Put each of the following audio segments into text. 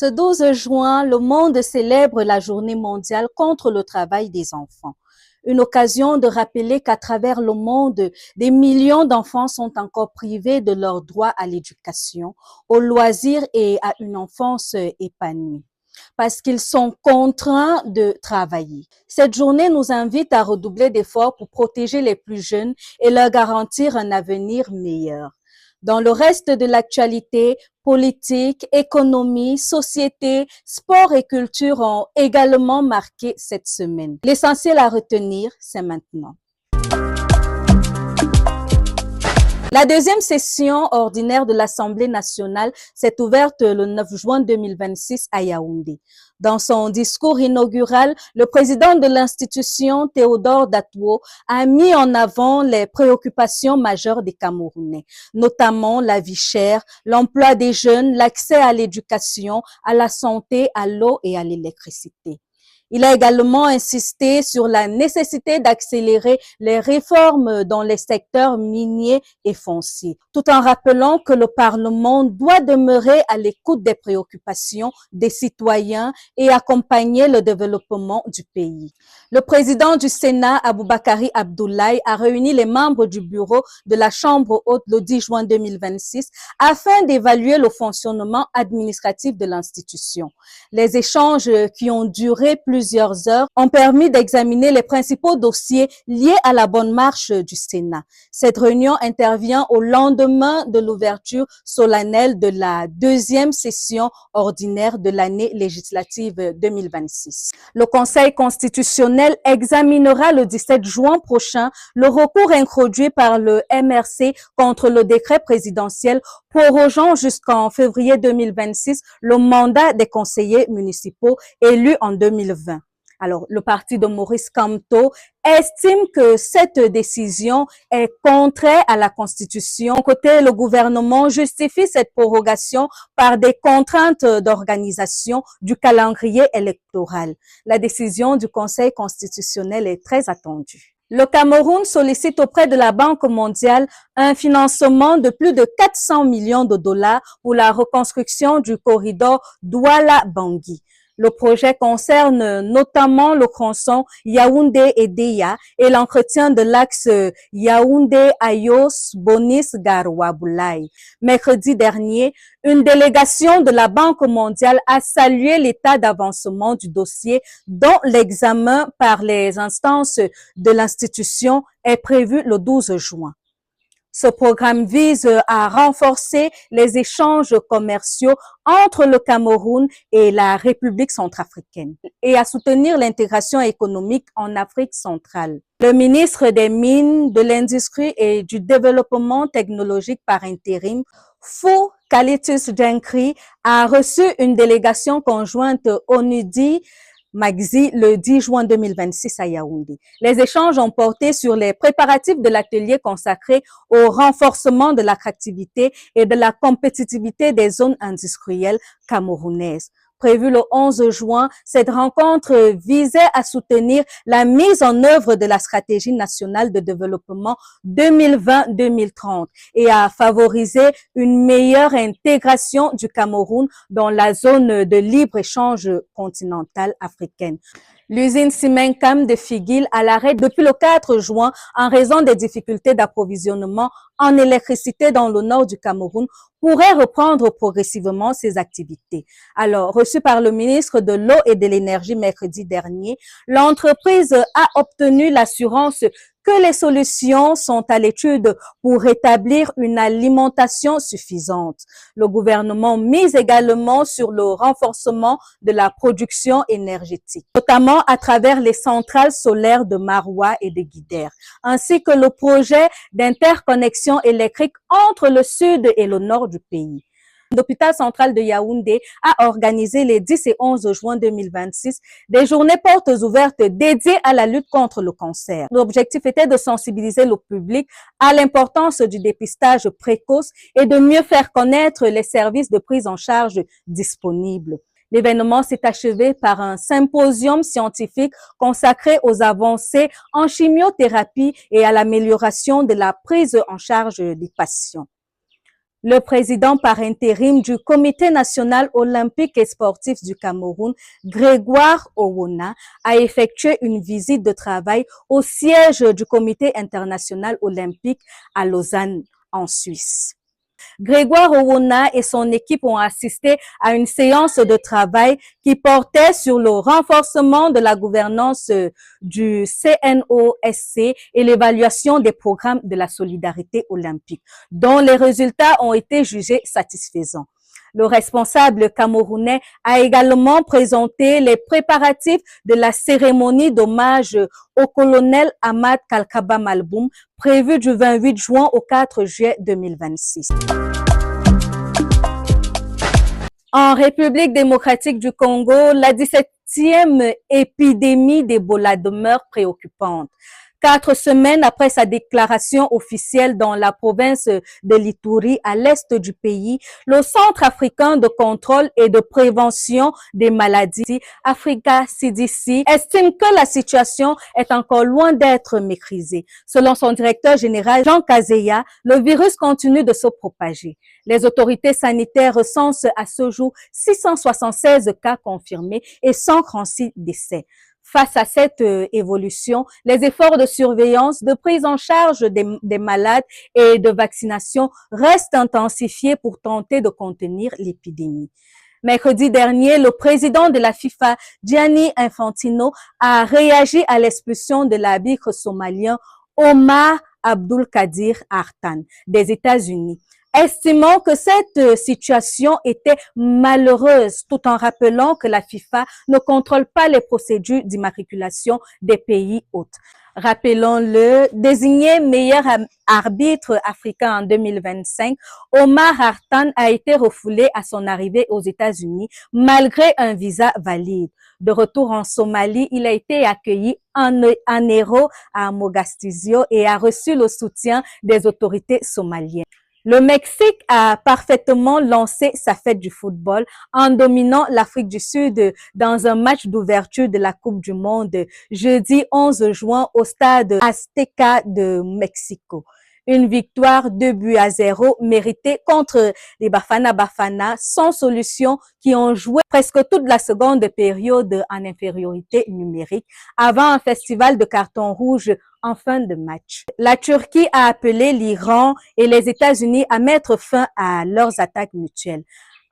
Ce 12 juin, le monde célèbre la Journée mondiale contre le travail des enfants. Une occasion de rappeler qu'à travers le monde, des millions d'enfants sont encore privés de leur droit à l'éducation, au loisir et à une enfance épanouie, parce qu'ils sont contraints de travailler. Cette journée nous invite à redoubler d'efforts pour protéger les plus jeunes et leur garantir un avenir meilleur. Dans le reste de l'actualité, politique, économie, société, sport et culture ont également marqué cette semaine. L'essentiel à retenir, c'est maintenant. La deuxième session ordinaire de l'Assemblée nationale s'est ouverte le 9 juin 2026 à Yaoundé. Dans son discours inaugural, le président de l'institution, Théodore Datuo, a mis en avant les préoccupations majeures des Camerounais, notamment la vie chère, l'emploi des jeunes, l'accès à l'éducation, à la santé, à l'eau et à l'électricité. Il a également insisté sur la nécessité d'accélérer les réformes dans les secteurs miniers et fonciers, tout en rappelant que le Parlement doit demeurer à l'écoute des préoccupations des citoyens et accompagner le développement du pays. Le président du Sénat, Aboubakari Abdoulaye, a réuni les membres du bureau de la Chambre haute le 10 juin 2026 afin d'évaluer le fonctionnement administratif de l'institution. Les échanges qui ont duré plusieurs heures ont permis d'examiner les principaux dossiers liés à la bonne marche du Sénat. Cette réunion intervient au lendemain de l'ouverture solennelle de la deuxième session ordinaire de l'année législative 2026. Le Conseil constitutionnel examinera le 17 juin prochain le recours introduit par le MRC contre le décret présidentiel prorogeant jusqu'en février 2026 le mandat des conseillers municipaux élus en 2020. Alors, le parti de Maurice Kamto estime que cette décision est contraire à la Constitution. Côté, le gouvernement justifie cette prorogation par des contraintes d'organisation du calendrier électoral. La décision du Conseil constitutionnel est très attendue. Le Cameroun sollicite auprès de la Banque mondiale un financement de plus de 400 millions de dollars pour la reconstruction du corridor Douala-Bangui. Le projet concerne notamment le tronçon Yaoundé-Edeya et l'entretien de l'axe Yaoundé-Ayos-Bonis-Garoua-Boulaye. Mercredi dernier, une délégation de la Banque mondiale a salué l'état d'avancement du dossier dont l'examen par les instances de l'institution est prévu le 12 juin. Ce programme vise à renforcer les échanges commerciaux entre le Cameroun et la République centrafricaine et à soutenir l'intégration économique en Afrique centrale. Le ministre des Mines, de l'Industrie et du Développement technologique par intérim, Fou Kalitus Djenkri, a reçu une délégation conjointe ONUDI Magzi le 10 juin 2026 à Yaoundé. Les échanges ont porté sur les préparatifs de l'atelier consacré au renforcement de l'attractivité et de la compétitivité des zones industrielles camerounaises. Prévue le 11 juin, cette rencontre visait à soutenir la mise en œuvre de la stratégie nationale de développement 2020-2030 et à favoriser une meilleure intégration du Cameroun dans la zone de libre-échange continentale africaine. L'usine Simencam de Figuil à l'arrêt depuis le 4 juin en raison des difficultés d'approvisionnement en électricité dans le nord du Cameroun pourrait reprendre progressivement ses activités. Alors, reçu par le ministre de l'Eau et de l'Énergie mercredi dernier, l'entreprise a obtenu l'assurance que les solutions sont à l'étude pour rétablir une alimentation suffisante. Le gouvernement mise également sur le renforcement de la production énergétique, notamment à travers les centrales solaires de Maroua et de Guidère, ainsi que le projet d'interconnexion électrique entre le sud et le nord du pays. L'hôpital central de Yaoundé a organisé les 10 et 11 juin 2026 des journées portes ouvertes dédiées à la lutte contre le cancer. L'objectif était de sensibiliser le public à l'importance du dépistage précoce et de mieux faire connaître les services de prise en charge disponibles. L'événement s'est achevé par un symposium scientifique consacré aux avancées en chimiothérapie et à l'amélioration de la prise en charge des patients. Le président par intérim du Comité national olympique et sportif du Cameroun, Grégoire Owona, a effectué une visite de travail au siège du Comité international olympique à Lausanne, en Suisse. Grégoire Owona et son équipe ont assisté à une séance de travail qui portait sur le renforcement de la gouvernance du CNOSC et l'évaluation des programmes de la solidarité olympique, dont les résultats ont été jugés satisfaisants. Le responsable camerounais a également présenté les préparatifs de la cérémonie d'hommage au colonel Ahmad Kalkaba Malboum, prévue du 28 juin au 4 juillet 2026. En République démocratique du Congo, la 17e épidémie d'Ebola demeure préoccupante. 4 semaines après sa déclaration officielle dans la province de l'Ituri, à l'est du pays, le Centre africain de contrôle et de prévention des maladies, Africa CDC, estime que la situation est encore loin d'être maîtrisée. Selon son directeur général, Jean Kazeya, le virus continue de se propager. Les autorités sanitaires recensent à ce jour 676 cas confirmés et 136 décès. Face à cette évolution, les efforts de surveillance, de prise en charge des malades et de vaccination restent intensifiés pour tenter de contenir l'épidémie. Mercredi dernier, le président de la FIFA, Gianni Infantino, a réagi à l'expulsion de l'arbitre somalien Omar Abdulkadir Artan des États-Unis, estimant que cette situation était malheureuse, tout en rappelant que la FIFA ne contrôle pas les procédures d'immatriculation des pays hôtes. Rappelons-le, désigné meilleur arbitre africain en 2025, Omar Artan a été refoulé à son arrivée aux États-Unis malgré un visa valide. De retour en Somalie, il a été accueilli en héros à Mogadiscio et a reçu le soutien des autorités somaliennes. Le Mexique a parfaitement lancé sa fête du football en dominant l'Afrique du Sud dans un match d'ouverture de la Coupe du Monde jeudi 11 juin au stade Azteca de Mexico. Une victoire 2-0 méritée contre les Bafana Bafana sans solution qui ont joué presque toute la seconde période en infériorité numérique avant un festival de cartons rouges en fin de match. La Turquie a appelé l'Iran et les États-Unis à mettre fin à leurs attaques mutuelles.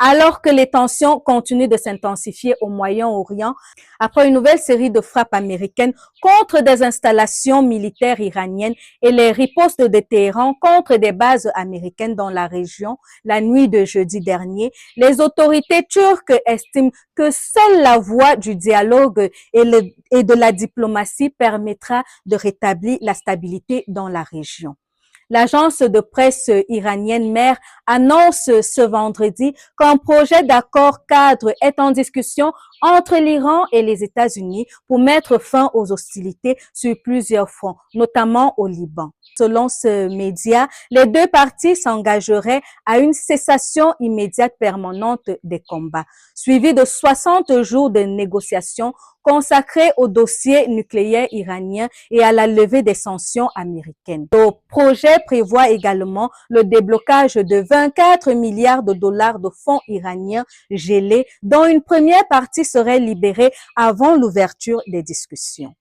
Alors que les tensions continuent de s'intensifier au Moyen-Orient, après une nouvelle série de frappes américaines contre des installations militaires iraniennes et les ripostes de Téhéran contre des bases américaines dans la région, la nuit de jeudi dernier, les autorités turques estiment que seule la voie du dialogue et de la diplomatie permettra de rétablir la stabilité dans la région. L'agence de presse iranienne MER annonce ce vendredi qu'un projet d'accord cadre est en discussion entre l'Iran et les États-Unis pour mettre fin aux hostilités sur plusieurs fronts, notamment au Liban. Selon ce média, les deux parties s'engageraient à une cessation immédiate permanente des combats, suivie de 60 jours de négociations consacrés au dossier nucléaire iranien et à la levée des sanctions américaines. Le projet prévoit également le déblocage de 24 milliards de dollars de fonds iraniens gelés, dont une première partie serait libérée avant l'ouverture des discussions.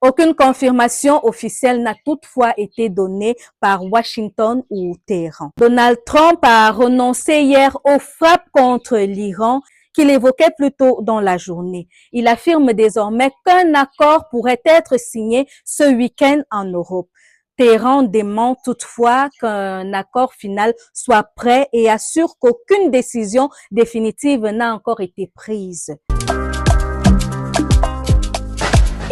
Aucune confirmation officielle n'a toutefois été donnée par Washington ou Téhéran. Donald Trump a renoncé hier aux frappes contre l'Iran qu'il évoquait plus tôt dans la journée. Il affirme désormais qu'un accord pourrait être signé ce week-end en Europe. Téhéran dément toutefois qu'un accord final soit prêt et assure qu'aucune décision définitive n'a encore été prise.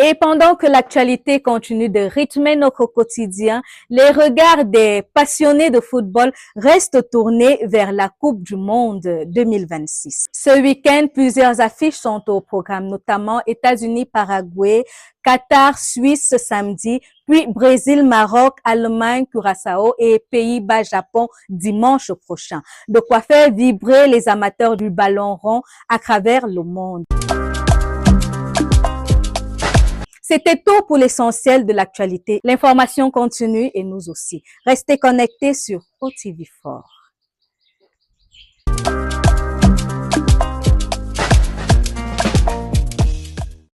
Et pendant que l'actualité continue de rythmer notre quotidien, les regards des passionnés de football restent tournés vers la Coupe du Monde 2026. Ce week-end, plusieurs affiches sont au programme, notamment États-Unis-Paraguay, Qatar-Suisse samedi, puis Brésil-Maroc, Allemagne-Curaçao et Pays-Bas-Japon dimanche prochain. De quoi faire vibrer les amateurs du ballon rond à travers le monde. C'était tout pour l'essentiel de l'actualité. L'information continue et nous aussi. Restez connectés sur OTV4.